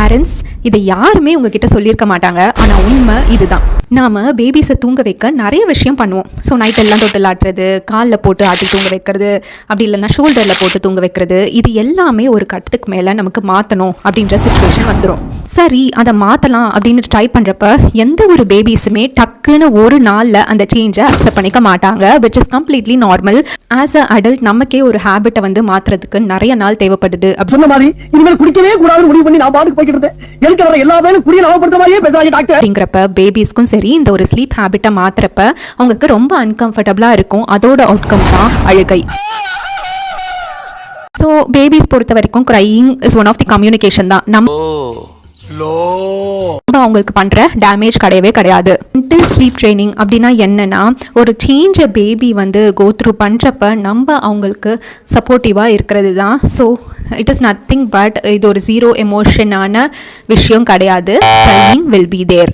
Parents, இதை யாருமே உங்ககிட்ட சொல்லியிருக்க மாட்டாங்க, ஆனால் உண்மை இதுதான். நாம் பேபிஸை தூங்க வைக்க நிறைய விஷயம் பண்ணுவோம். ஸோ நைட் எல்லாம் தொட்டில் ஆட்டுறது, காலில் போட்டு ஆட்டி தூங்க வைக்கிறது, அப்படி இல்லைன்னா ஷோல்டரில் போட்டு தூங்க வைக்கிறது, இது எல்லாமே ஒரு கட்டத்துக்கு மேலே நமக்கு மாற்றணும் அப்படின்ற சுச்சுவேஷன் வந்துடும். சரி, அதை மாற்றலாம் அப்படின்னு ட்ரை பண்ணுறப்ப எந்த ஒரு பேபிஸுமே டக்குன்னு ஒரு நாளில் அந்த சேஞ்சை அக்செப்ட் பண்ணிக்க மாட்டாங்க, which is completely normal. As a adult நமக்கே ஒரு ஹேபிட்டை வந்து மாற்றுறதுக்கு நிறைய நாள் தேவைப்படுது. அப்படிங்கிறப்ப பேபிஸ்க்கும் சரி, இந்த ஒரு ஸ்லீப் ஹேபிட்டை மாத்துறப்ப அவங்களுக்கு ரொம்ப அன்கம்ஃபர்டபுளா இருக்கும். அதோட அவுட்கம் தான் அழுகை. ஸோ பேபிஸ் பொறுத்த வரைக்கும் crying is one of the communication தான். நம்ம அவங்களுக்கு பண்ற டேமேஜ் கிடையவே கிடையாது. மென்டல் ஸ்லீப் ட்ரைனிங் அப்படின்னா என்னன்னா, ஒரு சேஞ்சை பேபி வந்து கோ த்ரூ பண்றப்ப நம்ம அவங்களுக்கு சப்போர்ட்டிவா இருக்கிறது தான். So it is nothing but இது ஒரு ஜீரோ எமோஷனான விஷயம் கிடையாது. Training will be there.